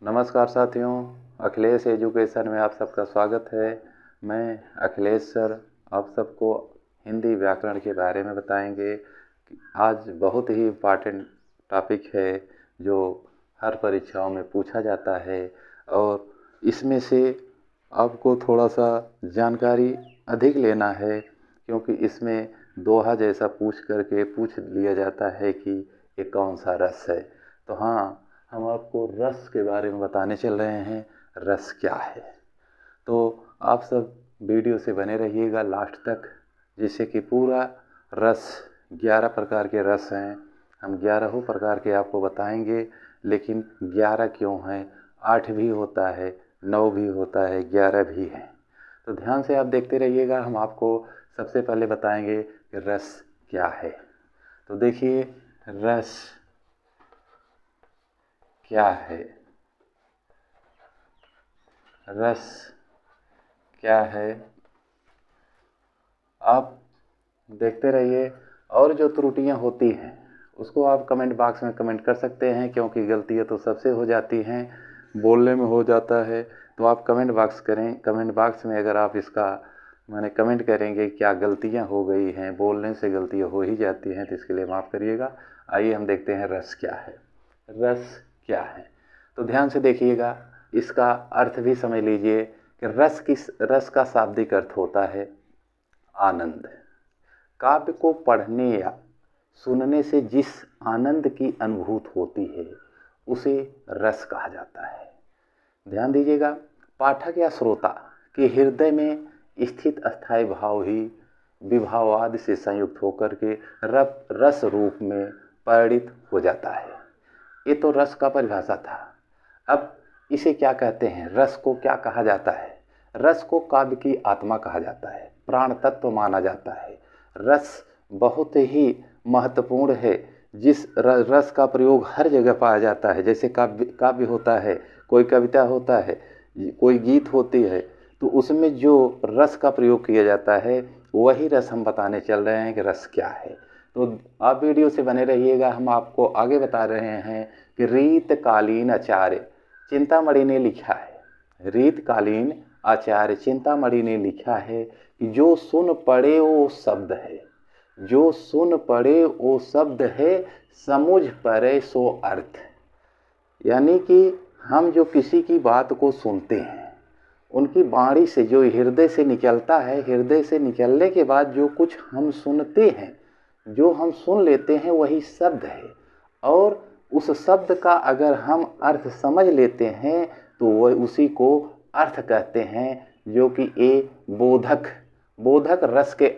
नमस्कार साथियों, अखिलेश एजुकेशन में आप सबका स्वागत है। मैं अखिलेश सर आप सबको हिंदी व्याकरण के बारे में बताएंगे। आज बहुत ही इम्पॉर्टेंट टॉपिक है जो हर परीक्षाओं में पूछा जाता है और इसमें से आपको थोड़ा सा जानकारी अधिक लेना है, क्योंकि इसमें दोहा जैसा पूछ लिया जाता है कि ये कौन सा रस है। तो हाँ, हम आपको रस के बारे में बताने चल रहे हैं। रस क्या है, तो आप सब वीडियो से बने रहिएगा लास्ट तक, जिससे कि पूरा रस 11 प्रकार के रस हैं। हम 11 प्रकार के आपको बताएंगे, लेकिन 11 क्यों हैं? 8 भी होता है, 9 भी होता है, 11 भी है। तो ध्यान से आप देखते रहिएगा। हम आपको सबसे पहले बताएंगे कि रस क्या है। तो देखिए, रस क्या है। रस क्या है आप देखते रहिए, और जो त्रुटियां होती हैं उसको आप कमेंट बॉक्स में कमेंट कर सकते हैं, क्योंकि गलतियां तो सबसे हो जाती हैं, बोलने में हो जाता है। तो आप कमेंट बॉक्स करें। कमेंट बॉक्स में अगर आप इसका कमेंट करेंगे क्या गलतियां हो गई हैं, बोलने से गलतियां हो ही जाती हैं, तो इसके लिए माफ़ करिएगा। आइए हम देखते हैं रस क्या है। रस क्या है, तो ध्यान से देखिएगा, इसका अर्थ भी समझ लीजिए कि रस का शाब्दिक अर्थ होता है आनंद। काव्य को पढ़ने या सुनने से जिस आनंद की अनुभूति होती है उसे रस कहा जाता है। ध्यान दीजिएगा, पाठक या श्रोता के हृदय में स्थित अस्थायी भाव ही विभावाद से संयुक्त होकर के रस रूप में परिणित हो जाता है। ये तो रस का परिभाषा था। अब इसे क्या कहते हैं, रस को क्या कहा जाता है? रस को काव्य की आत्मा कहा जाता है, प्राण तत्व माना जाता है। रस बहुत ही महत्वपूर्ण है, जिस रस का प्रयोग हर जगह पाया जाता है। जैसे काव्य होता है, कोई कविता होता है, कोई गीत होती है, तो उसमें जो रस का प्रयोग किया जाता है वही रस हम बताने चल रहे हैं कि रस क्या है। तो आप वीडियो से बने रहिएगा। हम आपको आगे बता रहे हैं कि रीतकालीन आचार्य चिंतामणि ने लिखा है। रीतकालीन आचार्य चिंतामणि ने लिखा है कि जो सुन पड़े वो शब्द है, जो सुन पड़े वो शब्द है, समझ पड़े सो अर्थ। यानी कि हम जो किसी की बात को सुनते हैं, उनकी वाणी से जो हृदय से निकलता है, हृदय से निकलने के बाद जो कुछ हम सुनते हैं, जो हम सुन लेते हैं वही शब्द है। और उस शब्द का अगर हम अर्थ समझ लेते हैं तो वह उसी को अर्थ कहते हैं, जो कि बोधक रस के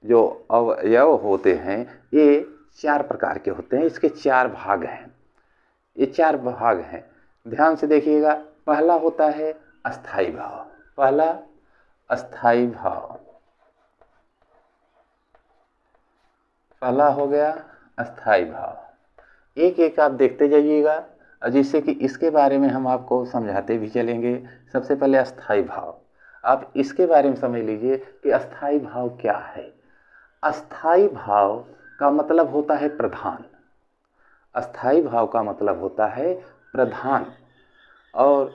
जो अवयव होते हैं ये 4 प्रकार के होते हैं। इसके 4 भाग हैं। ये 4 भाग हैं, ध्यान से देखिएगा। पहला होता है अस्थाई भाव। पहला अस्थाई भाव, पहला हो गया अस्थाई भाव। एक एक आप देखते जाइएगा, जिससे कि इसके बारे में हम आपको समझाते भी चलेंगे। सबसे पहले अस्थाई भाव, आप इसके बारे में समझ लीजिए कि अस्थाई भाव क्या है। अस्थाई भाव का मतलब होता है प्रधान। अस्थाई भाव का मतलब होता है प्रधान, और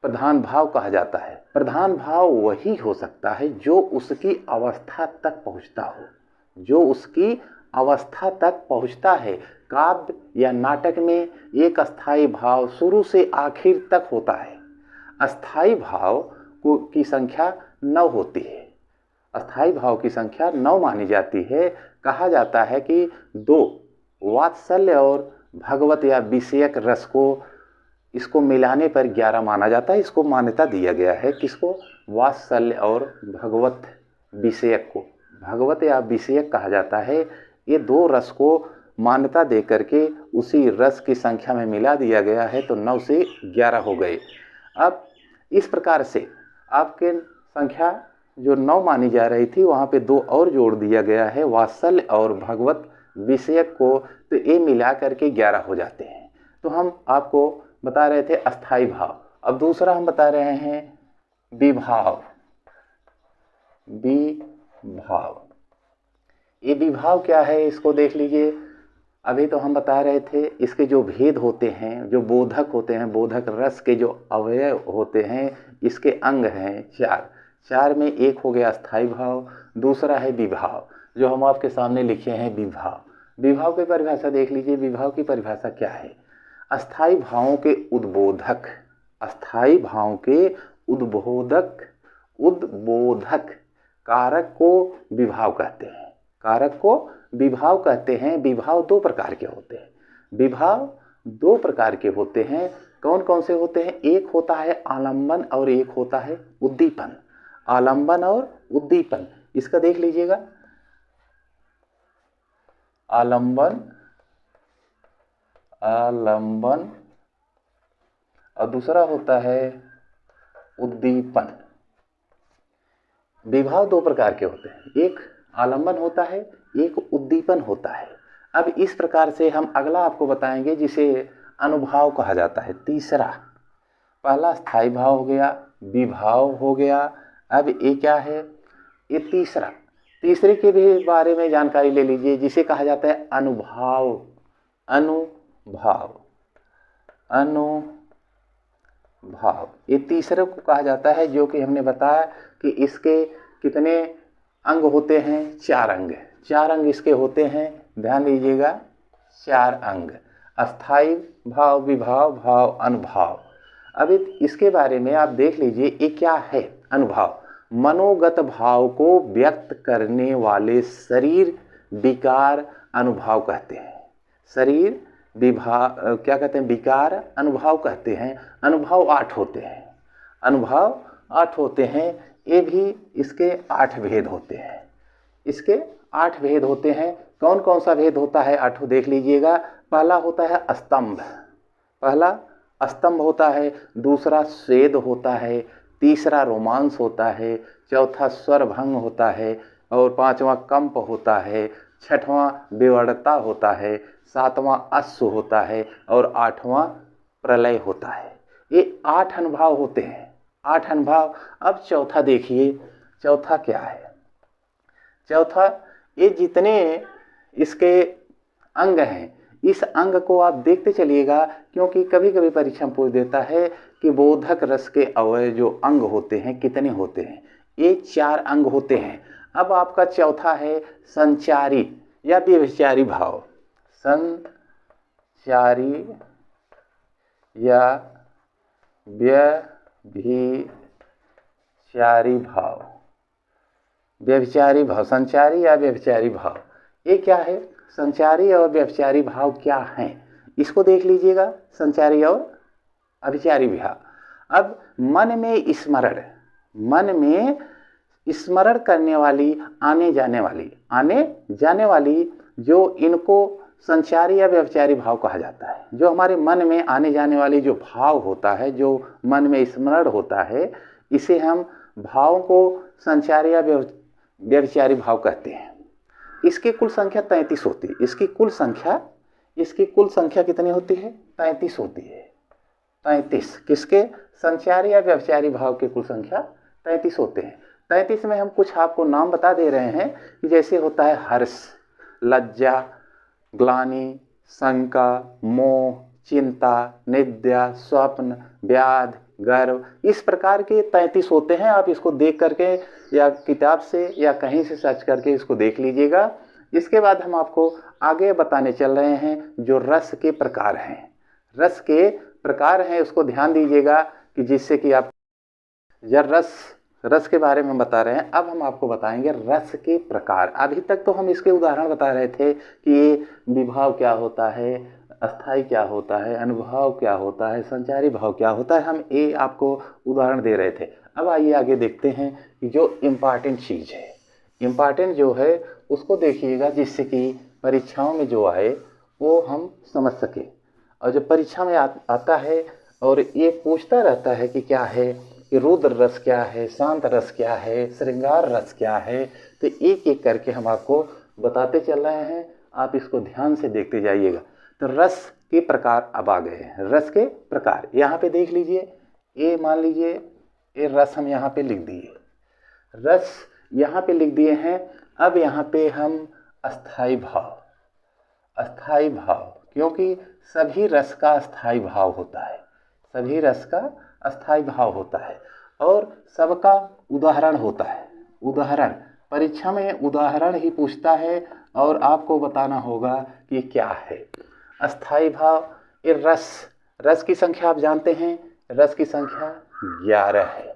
प्रधान भाव कहा जाता है। प्रधान भाव वही हो सकता है जो उसकी अवस्था तक पहुंचता हो, जो उसकी अवस्था तक पहुंचता है। काव्य या नाटक में एक अस्थाई भाव शुरू से आखिर तक होता है। अस्थाई भाव की संख्या 9 होती है। अस्थाई भाव की संख्या 9 मानी जाती है। कहा जाता है कि 2 वात्सल्य और भगवत या विषयक रस को इसको मिलाने पर 11 माना जाता है। इसको मान्यता दिया गया है, किसको? वात्सल्य और भगवत विषयक को भगवत या विषयक कहा जाता है। ये 2 रस को मान्यता दे करके उसी रस की संख्या में मिला दिया गया है, तो 9 से 11 हो गए। अब इस प्रकार से आपके संख्या जो 9 मानी जा रही थी वहाँ पे 2 और जोड़ दिया गया है, वात्सल्य और भगवत विषयक को, तो ये मिला करके 11 हो जाते हैं। तो हम आपको बता रहे थे अस्थाई भाव। अब दूसरा हम बता रहे हैं विभाव। विभाव, ये विभाव क्या है इसको देख लीजिए। अभी तो हम बता रहे थे इसके जो भेद होते हैं, जो बोधक होते हैं, बोधक रस के जो अवयव होते हैं, इसके अंग हैं चार। चार में एक हो गया अस्थाई भाव, दूसरा है विभाव, जो हम आपके सामने लिखे हैं विभाव। विभाव की परिभाषा देख लीजिए। विभाव की परिभाषा क्या है? अस्थाई भावों के उद्बोधक, अस्थाई भावों के उद्बोधक कारक को विभाव कहते हैं। कारक को विभाव कहते हैं। विभाव दो प्रकार के होते हैं। विभाव दो प्रकार के होते हैं। कौन कौन से होते हैं? एक होता है आलंबन और एक होता है उद्दीपन। आलंबन और उद्दीपन, इसका देख लीजिएगा। आलंबन और दूसरा होता है उद्दीपन। विभाव दो प्रकार के होते हैं, एक आलंबन होता है, एक उद्दीपन होता है। अब इस प्रकार से हम अगला आपको बताएंगे जिसे अनुभाव कहा जाता है। तीसरा, पहला स्थायी भाव हो गया, विभाव हो गया। अब ये क्या है? ये तीसरा, तीसरे के भी बारे में जानकारी ले लीजिए, जिसे कहा जाता है अनुभाव। अनुभाव, अनुभाव, ये तीसरे को कहा जाता है, जो कि हमने बताया कि इसके कितने अंग होते हैं? चार अंग। चार अंग इसके होते हैं, ध्यान दीजिएगा, चार अंग। अस्थाई भाव, विभाव, भाव, अनुभाव। अब इसके बारे में आप देख लीजिए, ये क्या है? अनुभाव मनोगत भाव को व्यक्त करने वाले शरीर विकार अनुभाव कहते हैं। शरीर विभाव क्या कहते हैं? विकार अनुभाव कहते हैं। अनुभाव 8 होते हैं। अनुभाव 8 होते हैं। ये भी इसके 8 भेद होते हैं। इसके 8 भेद होते हैं। कौन कौन सा भेद होता है? 8 देख लीजिएगा। पहला होता है स्तंभ, पहला स्तंभ होता है। दूसरा स्वेद होता है। तीसरा रोमांस होता है। चौथा स्वर भंग होता है। और पांचवा कंप होता है। छठवां विवर्णता होता है। सातवां अश्व होता है। और आठवां प्रलय होता है। ये 8 अनुभाव होते हैं, 8 अनुभाव। अब चौथा देखिए, चौथा क्या है? चौथा, ये जितने इसके अंग हैं, इस अंग को आप देखते चलिएगा, क्योंकि कभी कभी परीक्षा पूछ देता है कि बोधक रस के अवयव जो अंग होते हैं कितने होते हैं? ये 4 अंग होते हैं। अब आपका चौथा है संचारी या व्यभिचारी भाव। संचारी या व्यभिचारी भाव। व्यभिचारी भाव, संचारी या व्यभिचारी भाव, ये क्या है? संचारी और व्यभिचारी भाव क्या हैं, इसको देख लीजिएगा। संचारी और अभिचारी भाव। अब मन में स्मरण करने वाली, आने जाने वाली जो इनको संचारी या व्यभिचारी भाव कहा जाता है। जो हमारे मन में आने जाने वाली जो भाव होता है, जो मन में स्मरण होता है, इसे हम भावों को संचारी या व्यभिचारी भाव कहते हैं। इसकी कुल संख्या 33 होती है। इसकी कुल संख्या कितनी होती है? 33 होती है। 33 किसके? संचारी या व्यभिचारी भाव की कुल संख्या 33 होते हैं। 33 में हम कुछ आपको नाम बता दे रहे हैं कि जैसे होता है हर्ष, लज्जा, ग्लानि, शंका, मोह, चिंता, निद्रा, स्वप्न, व्याध, गर्व, इस प्रकार के 33 होते हैं। आप इसको देख करके या किताब से या कहीं से सर्च करके इसको देख लीजिएगा। इसके बाद हम आपको आगे बताने चल रहे हैं जो रस के प्रकार हैं। रस के प्रकार हैं, उसको ध्यान दीजिएगा कि जिससे कि आप जब रस के बारे में बता रहे हैं। अब हम आपको बताएंगे रस के प्रकार। अभी तक तो हम इसके उदाहरण बता रहे थे कि ये विभाव क्या होता है, अस्थाई क्या होता है, अनुभाव क्या होता है, संचारी भाव क्या होता है। हम ये आपको उदाहरण दे रहे थे। अब आइए आगे देखते हैं कि जो इम्पॉर्टेंट चीज़ है, इम्पॉर्टेंट जो है उसको देखिएगा, जिससे कि परीक्षाओं में जो आए वो हम समझ सके। और जब परीक्षा में आता है और ये पूछता रहता है कि क्या है, कि रुद्र रस क्या है, शांत रस क्या है, श्रृंगार रस क्या है, तो एक एक करके हम आपको बताते चल रहे हैं। आप इसको ध्यान से देखते जाइएगा। तो रस के प्रकार अब आ गए हैं। रस के प्रकार यहाँ पे देख लीजिए। ये मान लीजिए ये रस हम यहाँ पे लिख दिए, रस यहाँ पे लिख दिए हैं। अब यहाँ पे हम अस्थाई भाव, अस्थाई भाव, क्योंकि सभी रस का अस्थाई भाव होता है, सभी रस का अस्थाई भाव होता है और सबका उदाहरण होता है। उदाहरण, परीक्षा में उदाहरण ही पूछता है और आपको बताना होगा कि क्या है अस्थाई भाव। ये रस की संख्या आप जानते हैं, रस की संख्या 11 है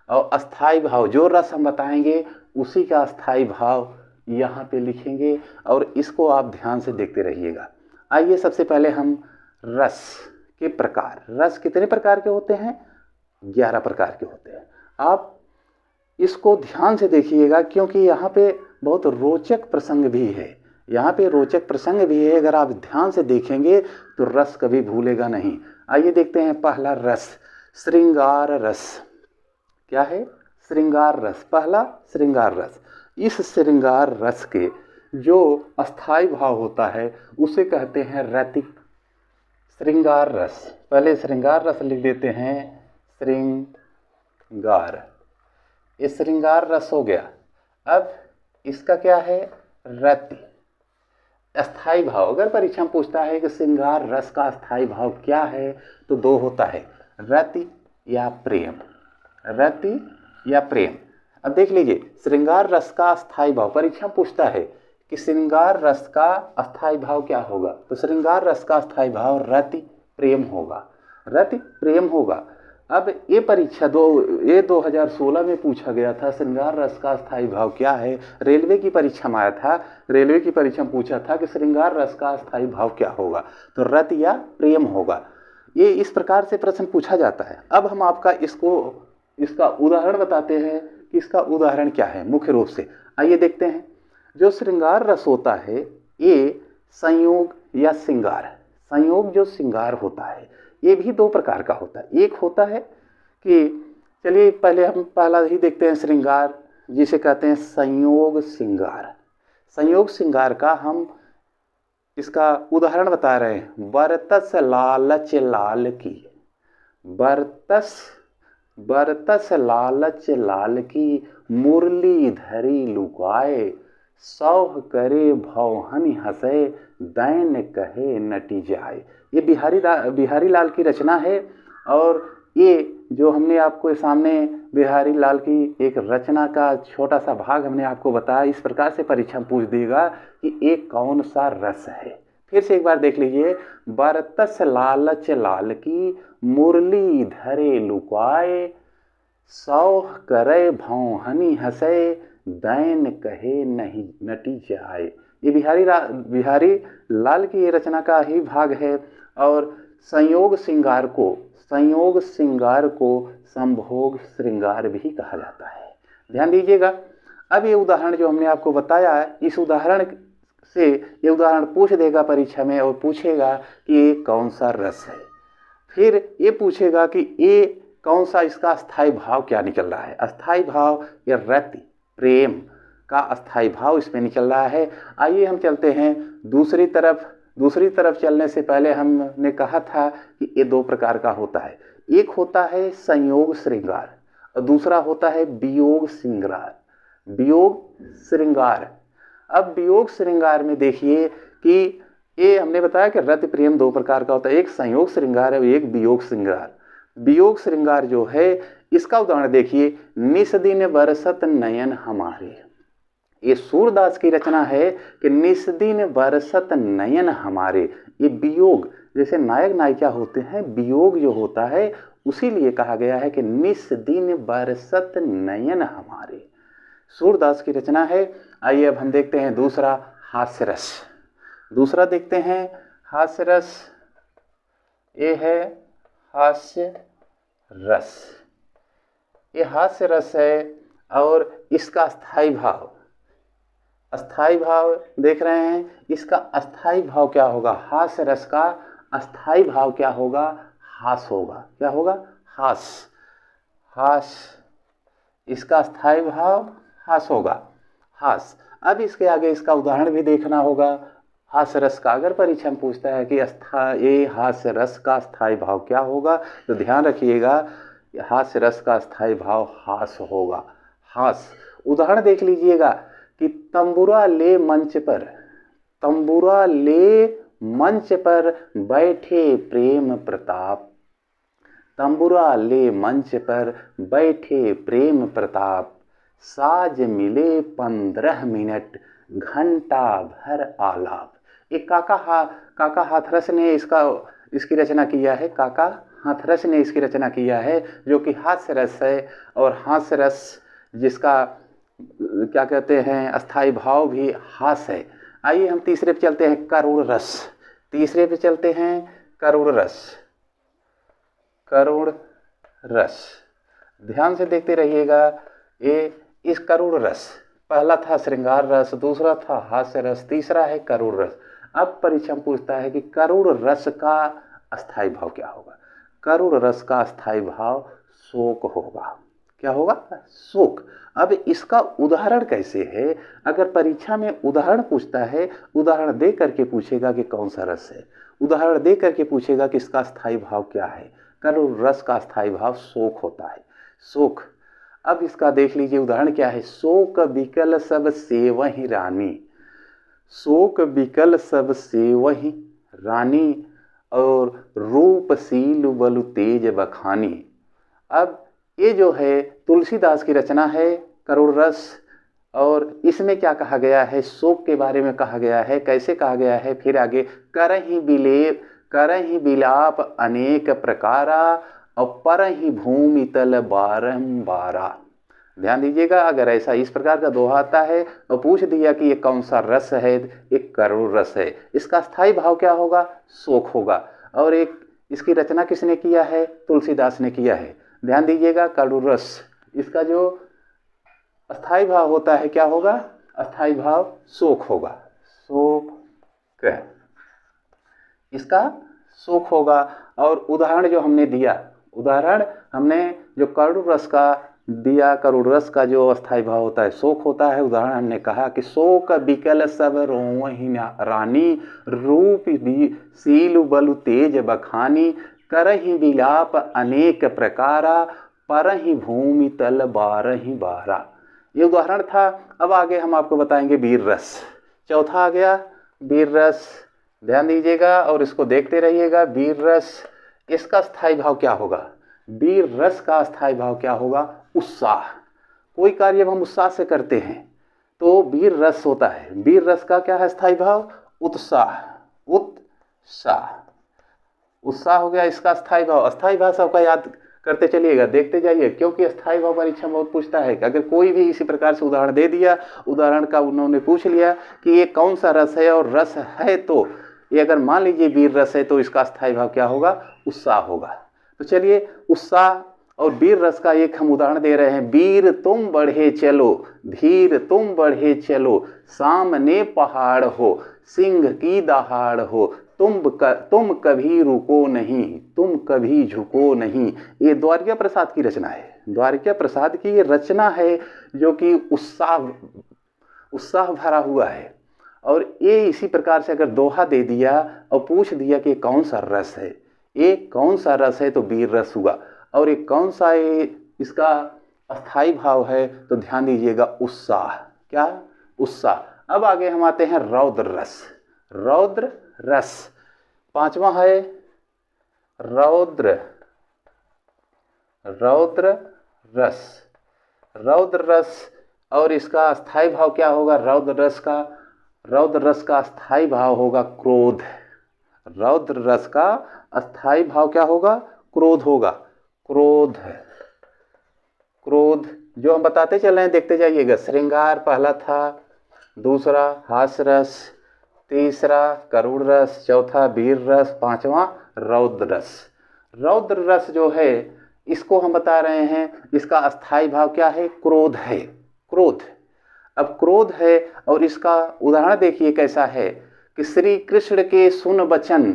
और अस्थाई भाव जो रस हम बताएंगे उसी का अस्थाई भाव यहाँ पे लिखेंगे और इसको आप ध्यान से देखते रहिएगा। आइए सबसे पहले हम रस के प्रकार, रस कितने प्रकार के होते हैं? 11 प्रकार के होते हैं। आप इसको ध्यान से देखिएगा क्योंकि यहाँ पे बहुत रोचक प्रसंग भी है, यहाँ पे रोचक प्रसंग भी है। अगर आप ध्यान से देखेंगे तो रस कभी भूलेगा नहीं। आइए देखते हैं पहला रस, श्रृंगार रस। क्या है? श्रृंगार रस। पहला श्रृंगार रस। इस श्रृंगार रस के जो अस्थाई भाव होता है उसे कहते हैं रति। श्रृंगार रस, पहले श्रृंगार रस लिख देते हैं, श्रृंगार, ये श्रृंगार रस हो गया। अब इसका क्या है? रति। अस्थाई भाव, अगर परीक्षा में पूछता है कि श्रृंगार रस का अस्थाई भाव क्या है तो दो होता है, रति या प्रेम, रति या प्रेम। अब देख लीजिए, श्रृंगार रस का अस्थाई भाव, परीक्षा में पूछता है कि श्रृंगार रस का अस्थाई भाव क्या होगा, तो श्रृंगार रस का अस्थाई भाव रति प्रेम होगा, रति प्रेम होगा। अब ये परीक्षा 2016 में पूछा गया था, श्रृंगार रस का अस्थाई भाव क्या है। रेलवे की परीक्षा में आया था, रेलवे की परीक्षा में पूछा था कि श्रृंगार रस का अस्थाई भाव क्या होगा, तो रति या प्रेम होगा। ये इस प्रकार से प्रश्न पूछा जाता है। अब हम आपका इसका उदाहरण बताते हैं कि इसका उदाहरण क्या है मुख्य रूप से। आइए देखते हैं। जो श्रृंगार रस होता है ये संयोग या श्रृंगार, संयोग जो श्रृंगार होता है ये भी दो प्रकार का होता है। एक होता है कि चलिए पहले हम पहला ही देखते हैं, श्रृंगार जिसे कहते हैं संयोग श्रृंगार। संयोग श्रृंगार का हम इसका उदाहरण बता रहे हैं। बरतस लालच लाल की, बरतस लालच लाल की, मुरली धरी लुकाए, सौह करे भौहनि हंसे, दैन कहे नटी जाए। ये बिहारी लाल की रचना है और ये जो हमने आपको सामने बिहारी लाल की एक रचना का छोटा सा भाग हमने आपको बताया। इस प्रकार से परीक्षा में पूछ देगा कि एक कौन सा रस है। फिर से एक बार देख लीजिए। बरतस लालच लाल की, मुरली धरे लुकाए, सौह करे भौहनि हंसे, दैन कहे नहीं नटी जाए। ये बिहारी लाल की ये रचना का ही भाग है। और संयोग श्रृंगार को संभोग श्रृंगार भी कहा जाता है। ध्यान दीजिएगा। अब ये उदाहरण जो हमने आपको बताया है, इस उदाहरण से ये उदाहरण पूछ देगा परीक्षा में और पूछेगा कि ये कौन सा रस है। फिर ये पूछेगा कि ये कौन सा, इसका अस्थाई भाव क्या निकल रहा है। अस्थाई भाव या रति प्रेम का अस्थाई भाव इसमें निकल रहा है। आइए हम चलते हैं दूसरी तरफ चलने से पहले हमने कहा था कि ये दो प्रकार का होता है। एक होता है संयोग श्रृंगार और दूसरा होता है वियोग श्रृंगार। अब वियोग श्रृंगार में देखिए कि ये हमने बताया कि रति प्रेम दो प्रकार का होता है, एक संयोग श्रृंगार है, एक वियोग श्रृंगार। वियोग श्रृंगार जो है इसका उदाहरण देखिए। निस दिन बरसत नयन हमारे, ये सूरदास की रचना है कि निस दिन बरसत नयन हमारे। ये वियोग, जैसे नायक नायिका होते हैं, वियोग जो होता है उसीलिए कहा गया है कि निस दिन बरसत नयन हमारे, सूरदास की रचना है। आइए अब हम देखते हैं दूसरा हास्य रस। दूसरा देखते हैं हास्य रस। ये है हास्य रस। ये हास्य रस है और इसका अस्थाई भाव देख रहे हैं। इसका अस्थाई भाव क्या होगा? हास्य रस का अस्थाई भाव क्या होगा? हास होगा। क्या होगा? हास। इसका अस्थाई भाव हास होगा, हास। अब इसके आगे इसका उदाहरण भी देखना होगा हास्य रस का। अगर परीक्षा में पूछता है कि ये हास्य रस का अस्थाई भाव क्या होगा, तो ध्यान रखिएगा हास्य रस का अस्थाई भाव हास होगा, हास। उदाहरण देख लीजिएगा कि तंबुरा ले मंच पर, तंबुरा ले मंच पर बैठे प्रेम प्रताप, तंबुरा ले मंच पर बैठे प्रेम प्रताप, साज मिले 15 मिनट घंटा भर आलाप। एक काका हाथरस ने इसकी रचना किया है। काका हाथरस ने इसकी रचना किया है, जो कि हास्य रस है, और हास्य रस जिसका क्या कहते हैं अस्थाई भाव भी हास्य है। आइए हम तीसरे पे चलते हैं, करुण रस। तीसरे पे चलते हैं करुण रस। करुण रस ध्यान से देखते रहिएगा। इस करुण रस, पहला था श्रृंगार रस, दूसरा था हास्य रस, तीसरा है करुण रस। अब परीक्षा में पूछता है कि करुण रस का अस्थाई भाव क्या होगा। करुण रस का अस्थाई भाव शोक होगा। क्या होगा? शोक। अब इसका उदाहरण कैसे है? अगर परीक्षा में उदाहरण पूछता है, उदाहरण दे करके पूछेगा कि कौन सा रस है, उदाहरण दे करके पूछेगा कि इसका अस्थाई भाव क्या है। करुण रस का अस्थाई भाव शोक होता है। शोक। अब इसका देख लीजिए उदाहरण क्या है। शोक बिकल सब सेवहि रानी, शोक बिकल सब सेवहि रानी, और रूपशील बलु तेज बखानी। अब ये जो है तुलसीदास की रचना है करुण रस, और इसमें क्या कहा गया है? शोक के बारे में कहा गया है। कैसे कहा गया है? फिर आगे, करहि बिलाप अनेक प्रकारा, और परहि भूमि तल बारंबारा। ध्यान दीजिएगा, अगर ऐसा इस प्रकार का दोहा आता है और पूछ दिया कि ये कौन सा रस है, एक करुण रस है, इसका स्थायी भाव क्या होगा? शोक होगा। और एक इसकी रचना किसने किया है? तुलसीदास ने किया है। ध्यान दीजिएगा, करुण रस, इसका जो अस्थाई भाव होता है क्या होगा? अस्थाई भाव शोक होगा। शोक, इसका शोक होगा। और उदाहरण जो हमने दिया, उदाहरण हमने जो करुण रस का दिया, करुण रस का जो अस्थाई भाव होता है शोक होता है। उदाहरण हमने कहा कि शोक बिकल सब रोवहि रानी, रूप शील बलु तेज बखानी, करहि बिलाप अनेक प्रकारा, परहि भूमि तल बारहि बारा। ये उदाहरण था। अब आगे हम आपको बताएंगे वीर रस। चौथा आ गया वीर रस। ध्यान दीजिएगा और इसको देखते रहिएगा। वीर रस, इसका स्थायी भाव क्या होगा? वीर रस का स्थायी भाव क्या होगा? उत्साह। कोई कार्य हम उत्साह से करते हैं तो वीर रस होता है। वीर रस का क्या है स्थायी भाव? उत्साह। उत्साह, उत्साह हो गया इसका स्थायी भाव। अस्थायी भाव सबका याद करते चलिएगा, देखते जाइए, क्योंकि स्थायी भाव परीक्षा में बहुत पूछता है कि अगर कोई भी इसी प्रकार से उदाहरण दे दिया, उदाहरण का उन्होंने पूछ लिया कि ये कौन सा रस है, और रस है तो ये अगर मान लीजिए वीर रस है, तो इसका स्थायी भाव क्या होगा? उत्साह होगा। तो चलिए, उत्साह और वीर रस का एक हम उदाहरण दे रहे हैं। वीर तुम बढ़े चलो, धीर तुम बढ़े चलो, सामने पहाड़ हो, सिंह की दहाड़ हो, तुम कभी रुको नहीं, तुम कभी झुको नहीं। ये द्वारिका प्रसाद की रचना है। द्वारिका प्रसाद की ये रचना है जो कि उत्साह भरा हुआ है। और ये इसी प्रकार से अगर दोहा दे दिया और पूछ दिया कि कौन सा रस है, ये कौन सा रस है, तो वीर रस हुआ। और ये कौन सा इसका अस्थाई भाव है, तो ध्यान दीजिएगा, उत्साह। क्या? उत्साह। अब आगे हम आते हैं रौद्र रस। रौद्र रस पांचवा है रौद्र रस। रौद्र रस, और इसका अस्थाई भाव क्या होगा? रौद्र रस का अस्थाई भाव होगा क्रोध। रौद्र रस का अस्थाई भाव क्या होगा? क्रोध होगा। क्रोध, क्रोध जो हम बताते चल रहे हैं, देखते जाइएगा। श्रृंगार पहला था, दूसरा हास्य रस, तीसरा करुण रस, चौथा वीर रस, पांचवा रौद्र रस। रौद्र रस जो है इसको हम बता रहे हैं, इसका अस्थाई भाव क्या है? क्रोध है। क्रोध। अब क्रोध है, और इसका उदाहरण देखिए कैसा है कि श्री कृष्ण के सुन बचन,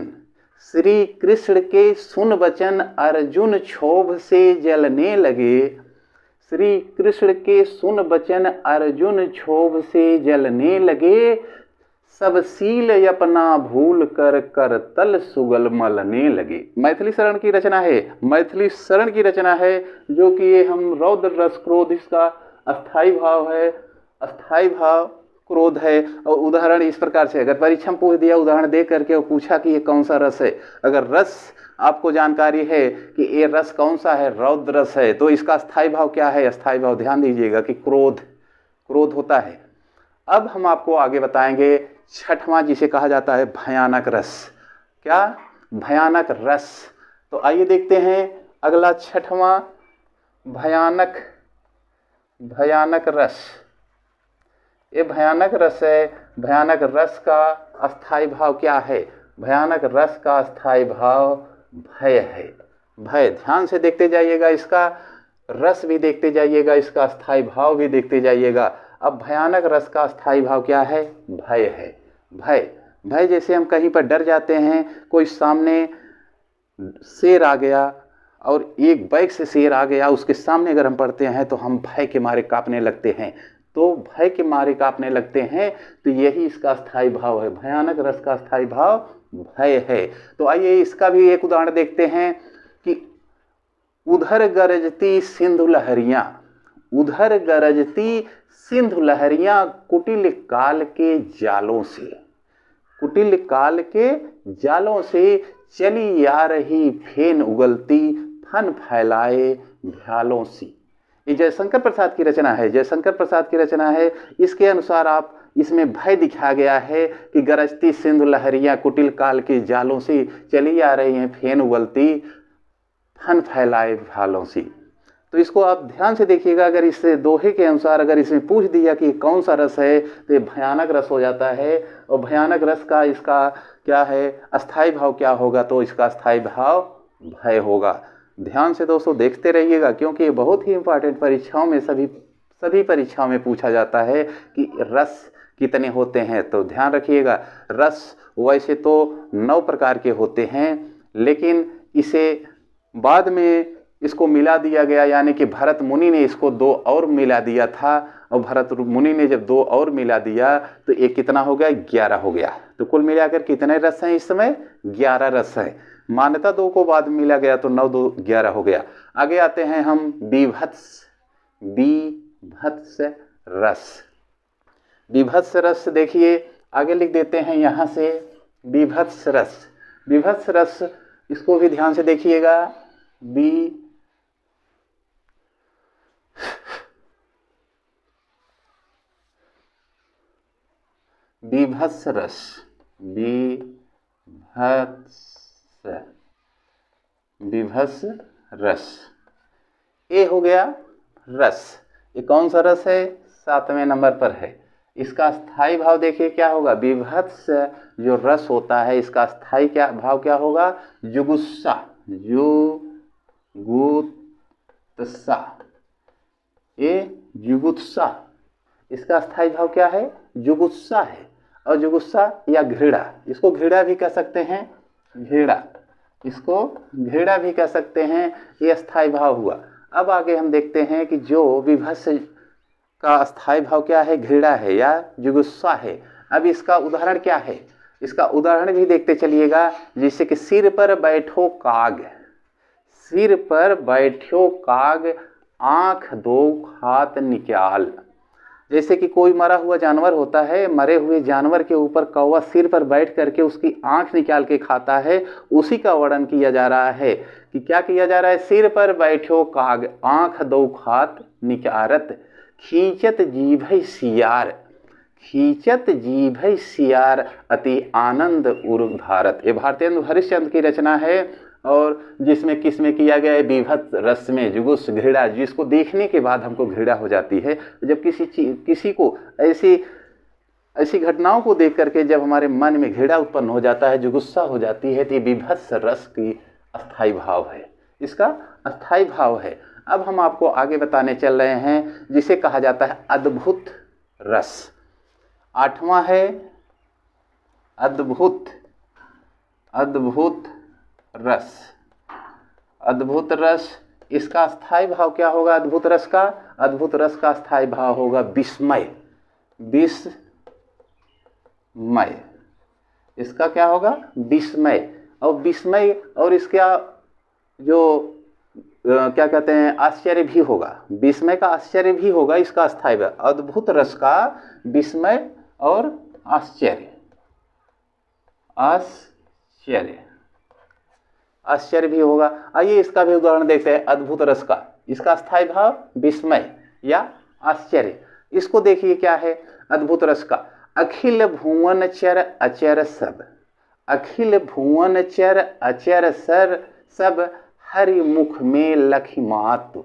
श्री कृष्ण के सुन बचन, अर्जुन क्षोभ से जलने लगे। श्री कृष्ण के सुन बचन, अर्जुन क्षोभ से जलने लगे, सब सील अपना भूल कर कर तल सुगल मलने लगे। मैथिली शरण की रचना है, मैथिली शरण की रचना है, जो कि ये हम रौद्र रस क्रोध, इसका अस्थाई भाव है। अस्थाई भाव क्रोध है। और उदाहरण इस प्रकार से, अगर परीक्षा में पूछ दिया उदाहरण दे करके और पूछा कि ये कौन सा रस है, अगर रस आपको जानकारी है कि ये रस कौन सा है, रौद्र रस है, तो इसका स्थायी भाव क्या है? स्थायी भाव ध्यान दीजिएगा कि क्रोध, क्रोध होता है। अब हम आपको आगे बताएंगे छठवां, जिसे कहा जाता है भयानक रस। क्या? भयानक रस। तो आइए देखते हैं अगला छठवां, भयानक, भयानक रस। ये भयानक रस है। भयानक रस का अस्थाई भाव क्या है? भयानक रस का अस्थाई भाव भय है। भय, ध्यान से देखते जाइएगा, इसका रस भी देखते जाइएगा, इसका अस्थाई भाव भी देखते जाइएगा। अब भयानक रस का अस्थाई भाव क्या है? भय है। भय, भय जैसे हम कहीं पर डर जाते हैं, कोई सामने शेर आ गया और एक बैग से शेर आ गया, उसके सामने अगर हम पड़ते हैं तो हम भय के मारे कांपने लगते हैं। तो भय के मारे कांपने लगते हैं, तो यही इसका स्थायी भाव है। भयानक रस का स्थायी भाव भय है। तो आइए इसका भी एक उदाहरण देखते हैं कि उधर गरजती सिंधु लहरियां, उधर गरजती सिंधु लहरियां कुटिल काल के जालों से, कुटिल काल के जालों से चली आ रही फेन उगलती फन फैलाए भ्यालों सी। ये जयशंकर प्रसाद की रचना है, जयशंकर प्रसाद की रचना है। इसके अनुसार आप इसमें भय दिखाया गया है कि गरजती सिंधु लहरियां कुटिल काल के जालों से चली आ रही हैं, फेन उगलती फन फैलाए भ्यालों सी। तो इसको आप ध्यान से देखिएगा, अगर इस दोहे के अनुसार अगर इसमें पूछ दिया कि कौन सा रस है, तो ये भयानक रस हो जाता है। और भयानक रस का इसका क्या है? अस्थाई भाव क्या होगा? तो इसका अस्थाई भाव भय होगा। ध्यान से दोस्तों देखते रहिएगा, क्योंकि ये बहुत ही इंपॉर्टेंट परीक्षाओं में, सभी परीक्षाओं में पूछा जाता है कि रस कितने होते हैं। तो ध्यान रखिएगा, रस वैसे तो 9 प्रकार के होते हैं, लेकिन इसे बाद में इसको मिला दिया गया, यानी कि भरत मुनि ने इसको 2 और मिला दिया था। और भरत मुनि ने जब 2 और मिला दिया तो एक कितना हो गया? 11 हो गया। तो कुल मिलाकर कितने रस हैं इस समय? 11 रस हैं। मान्यता 2 को बाद में मिला गया तो 9 2 11 हो गया। आगे आते हैं हम बीभत्स, बीभत्स रस। बीभत्स रस देखिए, आगे लिख देते हैं यहाँ से बीभत्स रस। बीभत्स रस, इसको भी ध्यान से देखिएगा। बीभत्स रस, बीभत्स रस। ये हो गया रस। ये कौन सा रस है? 7वें नंबर पर है। इसका स्थायी भाव देखिए क्या होगा? बीभत्स जो रस होता है, इसका स्थायी क्या भाव क्या होगा? जुगुस्सा, जुगुत्सा। ये जुगुत्सा, इसका स्थायी भाव क्या है? जुगुस्सा है। और जुगुस्सा या घृणा, इसको घृणा भी कह सकते हैं, घृणा, इसको घृणा भी कह सकते हैं। ये स्थायी भाव हुआ। अब आगे हम देखते हैं कि जो विभत्स का स्थायी भाव क्या है? घृणा है या जुगुस्सा है। अब इसका उदाहरण क्या है? इसका उदाहरण भी देखते चलिएगा। जैसे कि सिर पर बैठो काग, सिर पर बैठो काग आंख 2 हाथ निकाल। जैसे कि कोई मरा हुआ जानवर होता है, मरे हुए जानवर के ऊपर कौवा सिर पर बैठ करके उसकी आंख निकाल के खाता है, उसी का वर्णन किया जा रहा है। कि क्या किया जा रहा है? सिर पर बैठो काग आंख 2 हाथ निकारत खींचत जीभै सियार, खींचत जीभै सियार अति आनंद उर्ग धारत। ये भारतेंदु हरिश्चंद्र की रचना है, और जिसमें किसमें किया गया है? बीभत्स रस में, जुगुस, घृणा, जिसको देखने के बाद हमको घृणा हो जाती है। जब किसी को ऐसी घटनाओं को देख करके जब हमारे मन में घृणा उत्पन्न हो जाता है, जुगुस्सा हो जाती है, तो ये बीभत्स रस की अस्थाई भाव है, इसका अस्थाई भाव है। अब हम आपको आगे बताने चल रहे हैं जिसे कहा जाता है अद्भुत रस। 8वां है अद्भुत, अद्भुत रस। अद्भुत रस, इसका स्थायी भाव क्या होगा? अद्भुत रस का, अद्भुत रस का स्थायी भाव होगा विस्मय, विस्मय। इसका क्या होगा? विस्मय। और विस्मय, और इसका जो क्या कहते हैं, आश्चर्य भी होगा, विस्मय का आश्चर्य भी होगा, इसका अस्थायी भाव। अद्भुत रस का विस्मय और आश्चर्य, आश्चर्य, आश्चर्य भी होगा। आइए इसका भी उदाहरण देखते हैं। अद्भुत रस का, इसका अस्थायी भाव विस्मय या आश्चर्य। इसको देखिए क्या है अद्भुत रस का। अखिल भुवन चर अचर सब, अखिल भुवन चर अचर सर सब हरि मुख में लखी मातु।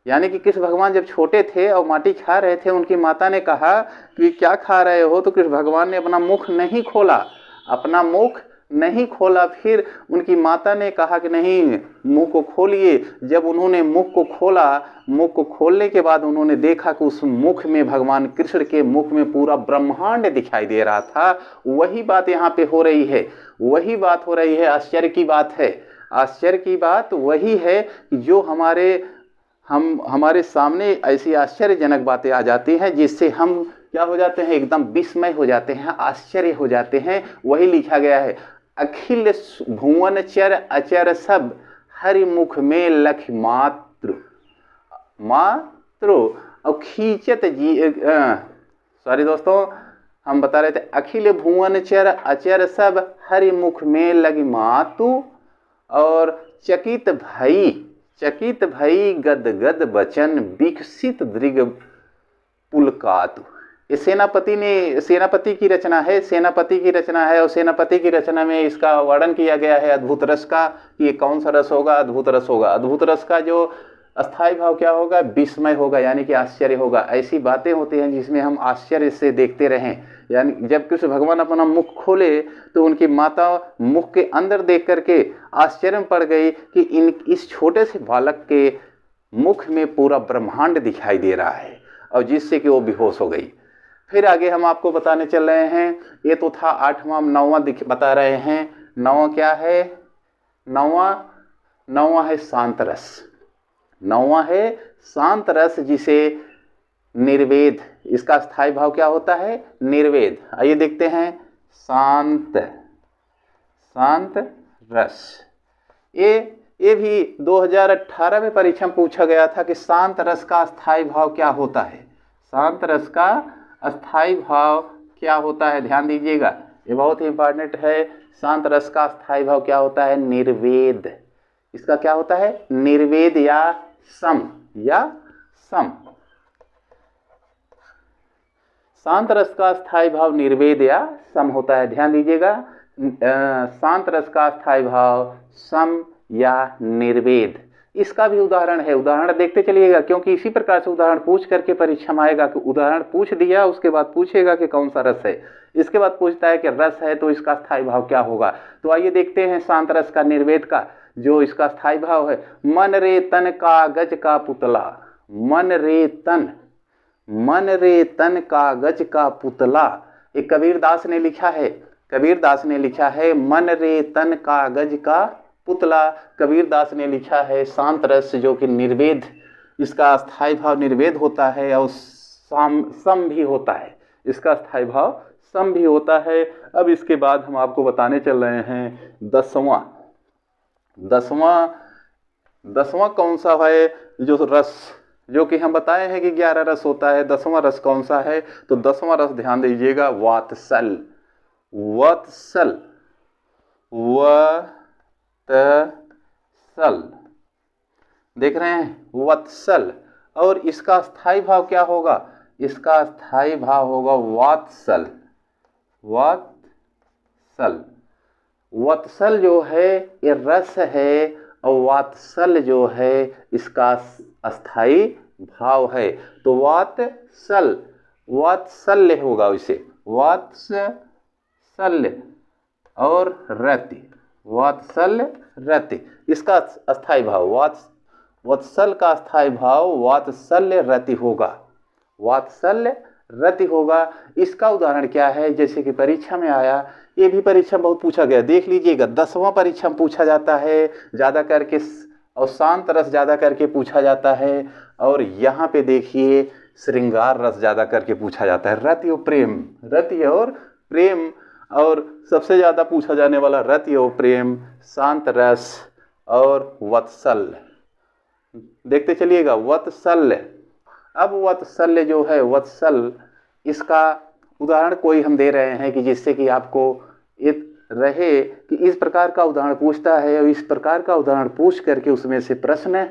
यानी कि कृष्ण भगवान जब छोटे थे और माटी खा रहे थे, उनकी माता ने कहा कि क्या खा रहे हो, तो कृष्ण भगवान ने अपना मुख नहीं खोला, अपना मुख नहीं खोला। फिर उनकी माता ने कहा कि नहीं, मुंह को खोलिए। जब उन्होंने मुख को खोला, मुख को खोलने के बाद उन्होंने देखा कि उस मुख में, भगवान कृष्ण के मुख में पूरा ब्रह्मांड दिखाई दे रहा था। वही बात यहाँ पे हो रही है, वही बात हो रही है। आश्चर्य की बात है, आश्चर्य की बात वही है जो हमारे सामने ऐसी आश्चर्यजनक बातें आ जाती हैं जिससे हम क्या हो जाते हैं, एकदम विस्मय हो जाते हैं, आश्चर्य हो जाते हैं। वही लिखा गया है, अखिल भुवन चर अचर सब हरि मुख में लख मातृ, मातृ और खींचत जी, सॉरी दोस्तों, हम बता रहे थे अखिल भुवन चर अचर सब हरि मुख में लगी मातु और चकित भई गद गद बचन विकसित दृग पुलकातु। ये सेनापति की रचना है, सेनापति की रचना है। और सेनापति की रचना में इसका वर्णन किया गया है अद्भुत रस का, कि ये कौन सा रस होगा, अद्भुत रस होगा। अद्भुत रस का जो अस्थायी भाव क्या होगा, विस्मय होगा, यानी कि आश्चर्य होगा। ऐसी बातें होती हैं जिसमें हम आश्चर्य से देखते रहें। यानी जब कृष्ण भगवान अपना मुख खोले तो उनकी माता मुख के अंदर देख करके आश्चर्य में पड़ गई कि इस छोटे से बालक के मुख में पूरा ब्रह्मांड दिखाई दे रहा है, और जिससे कि वो बेहोश हो गई। फिर आगे हम आपको बताने चल रहे हैं, ये तो था 8वां, 9वां बता रहे हैं। 9वां क्या है, 9वां है शांत रस। 9वां है शांत रस, जिसे निर्वेद, इसका स्थायी भाव क्या होता है, निर्वेद। आइए देखते हैं, शांत रस। ये भी 2018 में परीक्षा में पूछा गया था कि शांत रस का स्थायी भाव क्या होता है। शांत रस का अस्थायी भाव क्या होता है, ध्यान दीजिएगा, ये बहुत ही इंपॉर्टेंट है। शांत रस का अस्थायी भाव क्या होता है, निर्वेद। इसका क्या होता है, निर्वेद या सम, शांत रस का स्थायी भाव निर्वेद या सम होता है। ध्यान दीजिएगा, शांत रस का स्थायी भाव सम या निर्वेद। इसका भी उदाहरण है, उदाहरण देखते चलिएगा, क्योंकि इसी प्रकार से उदाहरण पूछ करके परीक्षा में आएगा कि उदाहरण पूछ दिया, उसके बाद पूछेगा कि कौन सा रस है। इसके बाद पूछता है कि रस है तो इसका स्थायी भाव क्या होगा। तो आइए देखते हैं शांत रस का निर्वेद का जो इसका स्थायी भाव है। मन रे तन कागज का पुतला, मन रे तन कागज का पुतला। एक कबीरदास ने लिखा है, मन रे तन कागज का पुतला। कबीरदास ने लिखा है शांत रस जो कि निर्वेद, इसका स्थायी भाव निर्वेद होता है और सम भी होता है, इसका स्थायी भाव सम भी होता है। अब इसके बाद हम आपको बताने चल रहे हैं 10वां कौन सा है, जो रस, जो कि हम बताए हैं कि 11 रस होता है। 10वां रस कौन सा है, तो 10वां रस ध्यान दीजिएगा, वात्सल। देख रहे हैं, वत्सल। और इसका स्थायी भाव क्या होगा, इसका स्थायी भाव होगा वात्सल। वत्सल जो है ये रस है, और वात्सल जो है इसका अस्थाई भाव है। तो वात्सल्य होगा, उसे वात्सल्य और रति, वात्सल्य रति, इसका अस्थाई भाव वत्सल का अस्थाई भाव वात्सल्य रति होगा, वात्सल्य रति होगा। इसका उदाहरण क्या है, जैसे कि परीक्षा में आया, ये भी परीक्षा बहुत पूछा गया, देख लीजिएगा। 10वां परीक्षा में पूछा जाता है ज़्यादा करके, और शांत रस ज़्यादा करके पूछा जाता है। और यहाँ पे देखिए श्रृंगार रस ज़्यादा करके पूछा जाता है, रति और प्रेम। और सबसे ज़्यादा पूछा जाने वाला रति और प्रेम, शांत रस और वत्सल। देखते चलिएगा, वत्सल्य। अब वत्सल्य जो है, वत्सल, इसका उदाहरण कोई हम दे रहे हैं कि जिससे कि आपको ये रहे कि इस प्रकार का उदाहरण पूछता है और इस प्रकार का उदाहरण पूछ करके उसमें से प्रश्न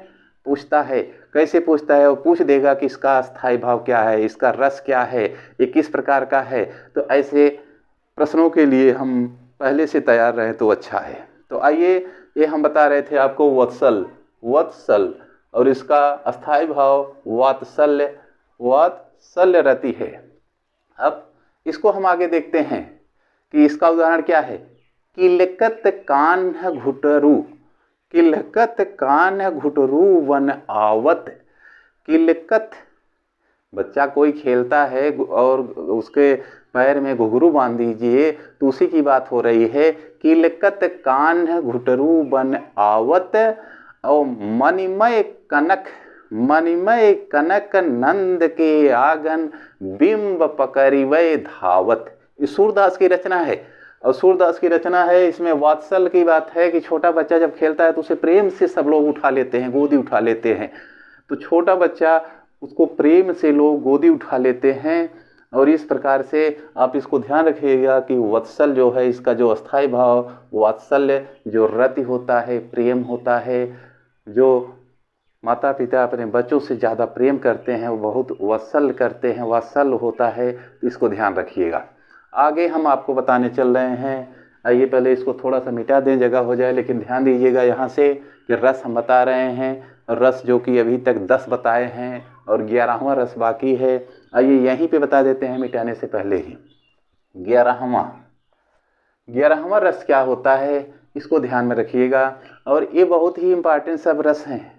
पूछता है। कैसे पूछता है? वो पूछ देगा कि इसका स्थायी भाव क्या है, इसका रस क्या है, ये किस प्रकार का है। तो ऐसे प्रश्नों के लिए हम पहले से तैयार रहें तो अच्छा है। तो आइए, ये हम बता रहे थे आपको वत्सल, वत्सल, और इसका अस्थाई भाव वात्सल्य, वात्सल्य रति है। अब इसको हम आगे देखते हैं कि इसका उदाहरण क्या है। किलकत कान्ह घुटरू, किलकत कान्ह घुटरू वन आवत। किलकत, बच्चा कोई खेलता है और उसके पैर में घुघरू बांध दीजिए तो उसी की बात हो रही है। किलकत कान्ह घुटरू वन आवत, और मणिमय कनक, मणिमय कनक नंद के आंगन बिंब पकड़िवै धावत। ये सूरदास की रचना है, और सूरदास की रचना है। इसमें वात्सल की बात है कि छोटा बच्चा जब खेलता है तो उसे प्रेम से सब लोग उठा लेते हैं, गोदी उठा लेते हैं। तो छोटा बच्चा, उसको प्रेम से लोग गोदी उठा लेते हैं। और इस प्रकार से आप इसको ध्यान रखिएगा कि वत्सल जो है, इसका जो अस्थाई भाव वात्सल्य, जो रति होता है, प्रेम होता है, जो माता पिता अपने बच्चों से ज़्यादा प्रेम करते हैं, वो बहुत वत्सल करते हैं, वत्सल होता है। इसको ध्यान रखिएगा। आगे हम आपको बताने चल रहे हैं। आइए पहले इसको थोड़ा सा मिटा दें, जगह हो जाए, लेकिन ध्यान दीजिएगा यहाँ से कि रस हम बता रहे हैं, रस जो कि अभी तक 10 बताए हैं और 11वां रस बाकी है। आइए यहीं पे बता देते हैं मिटाने से पहले ही। 11वां रस क्या होता है, इसको ध्यान में रखिएगा। और ये बहुत ही इम्पॉर्टेंट सब रस हैं,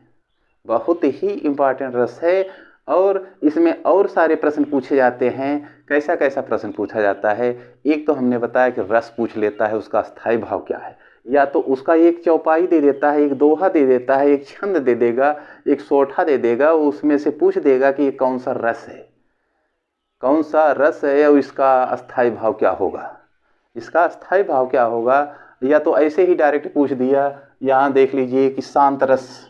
बहुत ही इम्पॉर्टेंट रस है। और इसमें और सारे प्रश्न पूछे जाते हैं। कैसा कैसा प्रश्न पूछा जाता है? एक तो हमने बताया कि रस पूछ लेता है, उसका स्थायी भाव क्या है, या तो उसका एक चौपाई दे देता है, एक दोहा दे देता है, एक छंद दे देगा, एक सोठा दे देगा, उसमें से पूछ देगा कि ये कौन सा रस है, कौन सा रस है और इसका अस्थाई भाव क्या होगा, इसका अस्थाई भाव क्या होगा। या तो ऐसे ही डायरेक्ट पूछ दिया, यहाँ देख लीजिए कि शांत रस,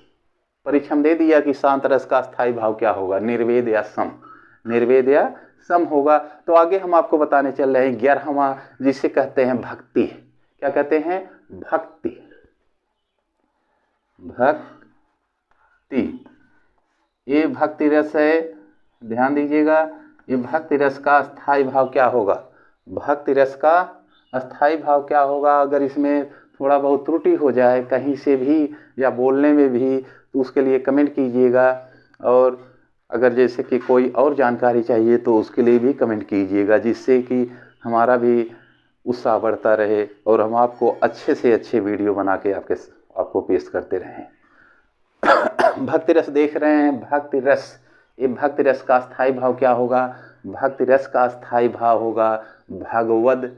परीक्षा में दे दिया कि शांत रस का स्थायी भाव क्या होगा, निर्वेद या सम, निर्वेद या सम होगा। तो आगे हम आपको बताने चल रहे हैं 11वां, जिसे कहते हैं भक्ति। क्या कहते हैं? भक्ति, भक्ति। ये भक्ति रस है, ध्यान दीजिएगा। ये भक्ति रस का स्थायी भाव क्या होगा, भक्ति रस का अस्थाई भाव क्या होगा। अगर इसमें थोड़ा बहुत त्रुटि हो जाए कहीं से भी या बोलने में भी, तो उसके लिए कमेंट कीजिएगा। और अगर जैसे कि कोई और जानकारी चाहिए तो उसके लिए भी कमेंट कीजिएगा, जिससे कि हमारा भी उत्साह बढ़ता रहे और हम आपको अच्छे से अच्छे वीडियो बना के आपको पेश करते रहें। भक्ति रस देख रहे हैं, भक्ति रस। ये भक्ति रस का स्थायी भाव क्या होगा? भक्ति रस का स्थायी भाव होगा भगवद,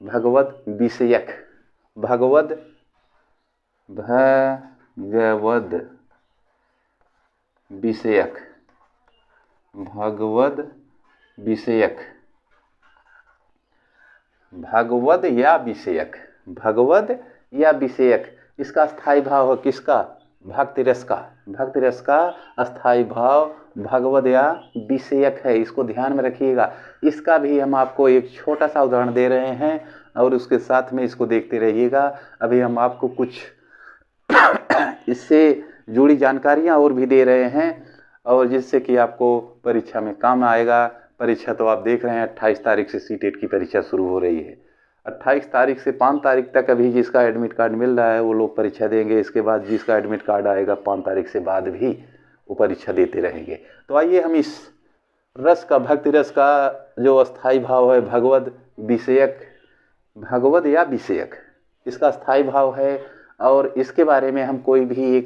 भगवद विषयक, भगवद, भगवद विषयक, भगवद विषयक, भगवद या विषयक, भगवद या विषयक। इसका स्थायी भाव है किसका? भक्ति रस का। भक्ति रस का अस्थाई भाव भगवद या विषयक है, इसको ध्यान में रखिएगा। इसका भी हम आपको एक छोटा सा उदाहरण दे रहे हैं और उसके साथ में इसको देखते रहिएगा। अभी हम आपको कुछ इससे जुड़ी जानकारियां और भी दे रहे हैं, और जिससे कि आपको परीक्षा में काम आएगा। परीक्षा तो आप देख रहे हैं 28 तारीख से सीटेट की परीक्षा शुरू हो रही है। 28 तारीख से 5 तारीख तक अभी जिसका एडमिट कार्ड मिल रहा है वो लोग परीक्षा देंगे। इसके बाद जिसका एडमिट कार्ड आएगा 5 तारीख से बाद भी वो परीक्षा देते रहेंगे। तो आइए हम इस रस का, भक्ति रस का जो अस्थाई भाव है भगवद विषयक, भगवद या विषयक, इसका स्थायी भाव है। और इसके बारे में हम कोई भी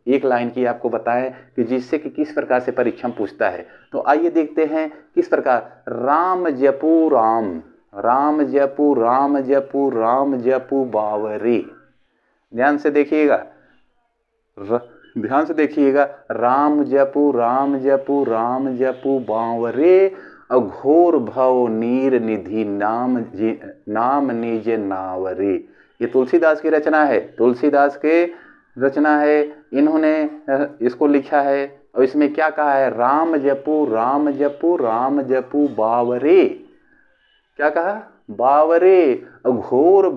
एक लाइन की आपको बताएं कि जिससे कि किस प्रकार से परीक्षा में पूछता है। तो आइए देखते हैं किस प्रकार। राम जपू राम, राम जपू राम जपू राम जपू बावरे। ध्यान से देखिएगा, ध्यान से देखिएगा। राम जपू राम जपू राम जपू बावरे, अघोर भव नीर निधि नाम निज नावरे। ये तुलसीदास की रचना है, तुलसीदास के रचना है, इन्होंने इसको लिखा है और इसमें क्या कहा है, राम जपू राम जपू राम जपू बावरे, क्या कहा, बावरे, घोर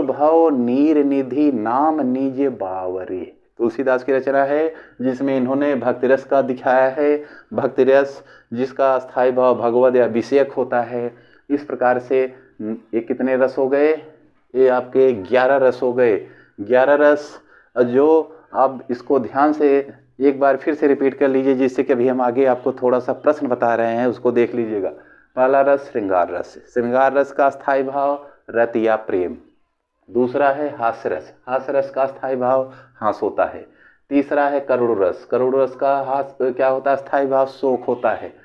भव नीर निधि नाम निज बावरे। तुलसीदास की रचना है जिसमें इन्होंने भक्ति रस का दिखाया है, भक्ति रस जिसका स्थायी भाव भगवद या विषयक होता है। इस प्रकार से ये कितने रस हो गए, ये आपके 11 रस हो गए। 11 रस जो आप इसको ध्यान से एक बार फिर से रिपीट कर लीजिए, जिससे कि अभी हम आगे आपको थोड़ा सा प्रश्न बता रहे हैं, उसको देख लीजिएगा। पहला रस श्रृंगार रस, श्रृंगार रस का स्थायी भाव रति या प्रेम। दूसरा है हास्य रस, हास्य रस का स्थायी भाव हास होता है। तीसरा है करुण रस, करुण रस का हास क्या होता है, स्थायी भाव शोक होता है।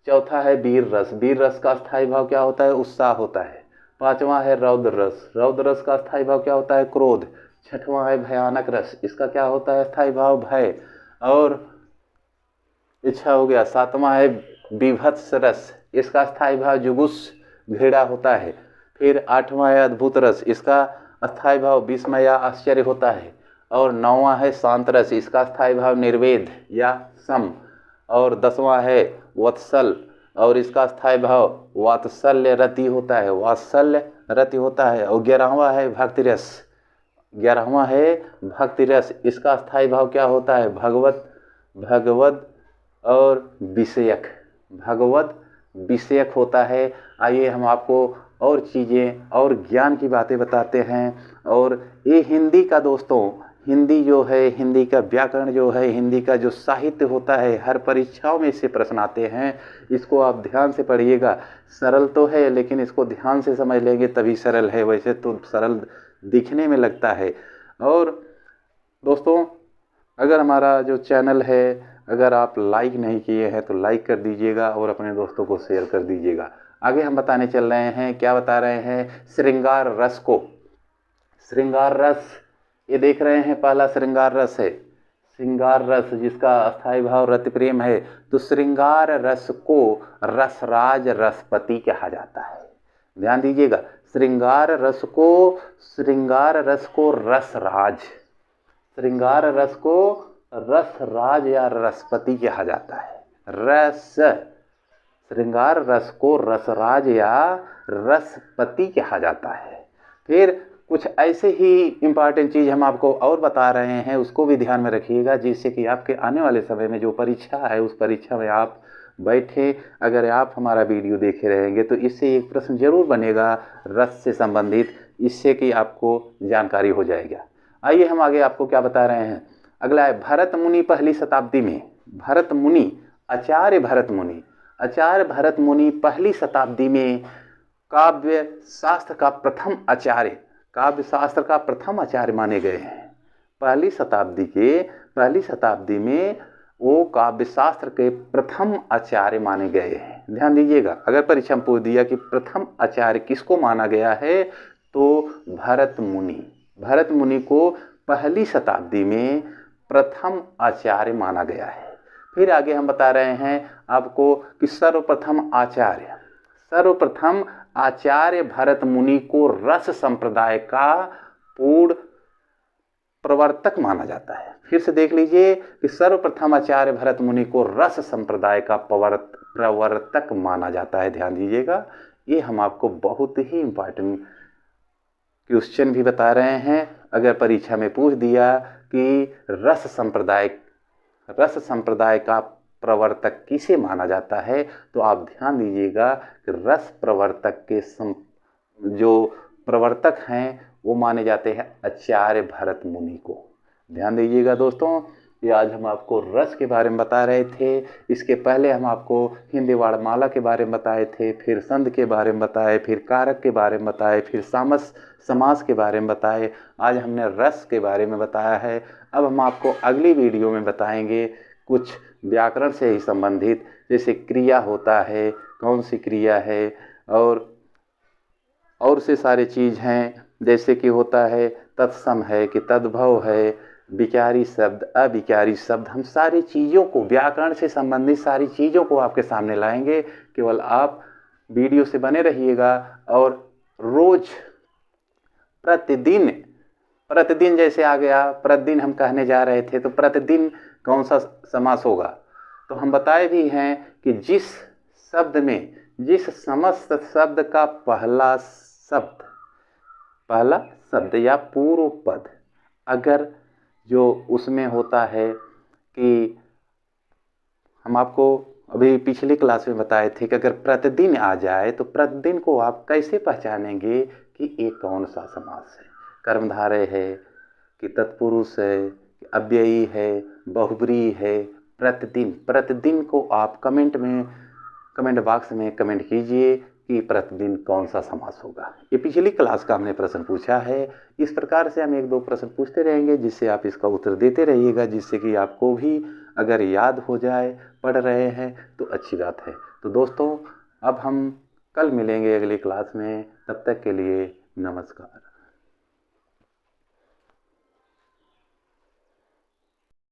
चौथा है वीर रस, वीर रस का स्थायी भाव क्या होता है, उत्साह होता है। पांचवा है रौद्र रस, रौद्र रस का स्थायी भाव क्या होता है, क्रोध। छठवां है भयानक रस, इसका क्या होता है, स्थायी भाव भय और इच्छा हो गया। सातवां है विभत्स रस, इसका स्थायी भाव जुगुस घृणा होता है। फिर आठवां है अद्भुत रस, इसका स्थायी भाव विस्मय या आश्चर्य होता है। और नौवां है शांत रस, इसका स्थायी भाव निर्वेद या सम। और 10वां है वत्सल और इसका स्थायी भाव वात्सल्य रति होता है, वात्सल्य रति होता है। और 11वां है भक्ति रस, 11वां है भक्ति रस, इसका स्थायी भाव क्या होता है, भगवत और विषयक, भगवत विषयक होता है। आइए हम आपको और चीज़ें और ज्ञान की बातें बताते हैं। और ये हिंदी का दोस्तों, हिंदी जो है, हिंदी का व्याकरण जो है, हिंदी का जो साहित्य होता है, हर परीक्षाओं में इससे प्रश्न आते हैं। इसको आप ध्यान से पढ़िएगा। सरल तो है लेकिन इसको ध्यान से समझ लेंगे तभी सरल है, वैसे तो सरल दिखने में लगता है। और दोस्तों अगर हमारा जो चैनल है, अगर आप लाइक नहीं किए हैं तो लाइक कर दीजिएगा और अपने दोस्तों को शेयर कर दीजिएगा। आगे हम बताने चल रहे हैं, क्या बता रहे हैं, श्रृंगार रस को। श्रृंगार रस ये देख रहे हैं, पहला श्रृंगार रस है, श्रृंगार रस जिसका अस्थायी भाव रति प्रेम है। तो श्रृंगार रस को रसराज रसपति कहा जाता है। ध्यान दीजिएगा, श्रृंगार रस को रसराज, श्रृंगार रस को रसराज या रसपति कहा जाता है। रस, श्रृंगार रस को रसराज या रसपति कहा जाता है। फिर कुछ ऐसे ही इम्पॉर्टेंट चीज़ हम आपको और बता रहे हैं, उसको भी ध्यान में रखिएगा, जिससे कि आपके आने वाले समय में जो परीक्षा है उस परीक्षा में आप बैठे, अगर आप हमारा वीडियो देखे रहेंगे तो इससे एक प्रश्न जरूर बनेगा रस से संबंधित, इससे कि आपको जानकारी हो जाएगा। आइए हम आगे आपको क्या बता रहे हैं। अगला है भरत मुनि पहली शताब्दी में, भरत मुनि, आचार्य भरत मुनि पहली शताब्दी में काव्य शास्त्र का प्रथम आचार्य, काव्य शास्त्र का प्रथम आचार्य माने गए हैं। पहली शताब्दी में वो काव्य शास्त्र के प्रथम आचार्य माने गए हैं। ध्यान दीजिएगा, अगर परीक्षा में पूछ दिया कि प्रथम आचार्य किसको माना गया है तो भरत मुनि को पहली शताब्दी में प्रथम आचार्य माना गया है। फिर आगे हम बता रहे हैं आपको कि सर्वप्रथम आचार्य भरत मुनि को रस संप्रदाय का पूर्ण प्रवर्तक माना जाता है। फिर से देख लीजिए कि सर्वप्रथम आचार्य भरत मुनि को रस संप्रदाय का प्रवर्तक माना जाता है। ध्यान दीजिएगा, ये हम आपको बहुत ही इम्पोर्टेंट क्वेश्चन भी बता रहे हैं। अगर परीक्षा में पूछ दिया कि रस संप्रदाय का प्रवर्तक किसे माना जाता है तो आप ध्यान दीजिएगा कि रस प्रवर्तक के जो प्रवर्तक हैं वो माने जाते हैं आचार्य भरत मुनि को। ध्यान दीजिएगा दोस्तों, ये आज हम आपको रस के बारे में बता रहे थे। इसके पहले हम आपको हिंदी वर्णमाला के बारे में बताए थे, फिर संध के बारे में बताए, फिर कारक के बारे में बताए, फिर समास के बारे में बताए। आज हमने रस के बारे में बताया है। अब हम आपको अगली वीडियो में बताएंगे कुछ व्याकरण से ही संबंधित, जैसे क्रिया होता है, कौन सी क्रिया है, और से सारे चीज़ हैं, जैसे कि होता है तत्सम है कि तद्भव है, विकारी शब्द, अविकारी शब्द। हम सारी चीज़ों को, व्याकरण से संबंधित सारी चीज़ों को आपके सामने लाएंगे। केवल आप वीडियो से बने रहिएगा और रोज प्रतिदिन प्रतिदिन जैसे आ गया, प्रतिदिन हम कहने जा रहे थे, तो प्रतिदिन कौन सा समास होगा? तो हम बताए भी हैं कि जिस शब्द में, जिस समस्त शब्द का पहला शब्द या पूर्व पद अगर जो उसमें होता है कि हम आपको अभी पिछली क्लास में बताए थे कि अगर प्रतिदिन आ जाए तो प्रतिदिन को आप कैसे पहचानेंगे कि ये कौन सा समास है? कर्मधारय है कि तत्पुरुष है कि अव्ययी है, बहुब्रीहि है? प्रतिदिन को आप कमेंट बॉक्स में कमेंट कीजिए कि प्रतिदिन कौन सा समास होगा। ये पिछली क्लास का हमने प्रश्न पूछा है। इस प्रकार से हम 1-2 प्रश्न पूछते रहेंगे, जिससे आप इसका उत्तर देते रहिएगा, जिससे कि आपको भी अगर याद हो जाए, पढ़ रहे हैं तो अच्छी बात है। तो दोस्तों, अब हम कल मिलेंगे अगली क्लास में। तब तक के लिए नमस्कार।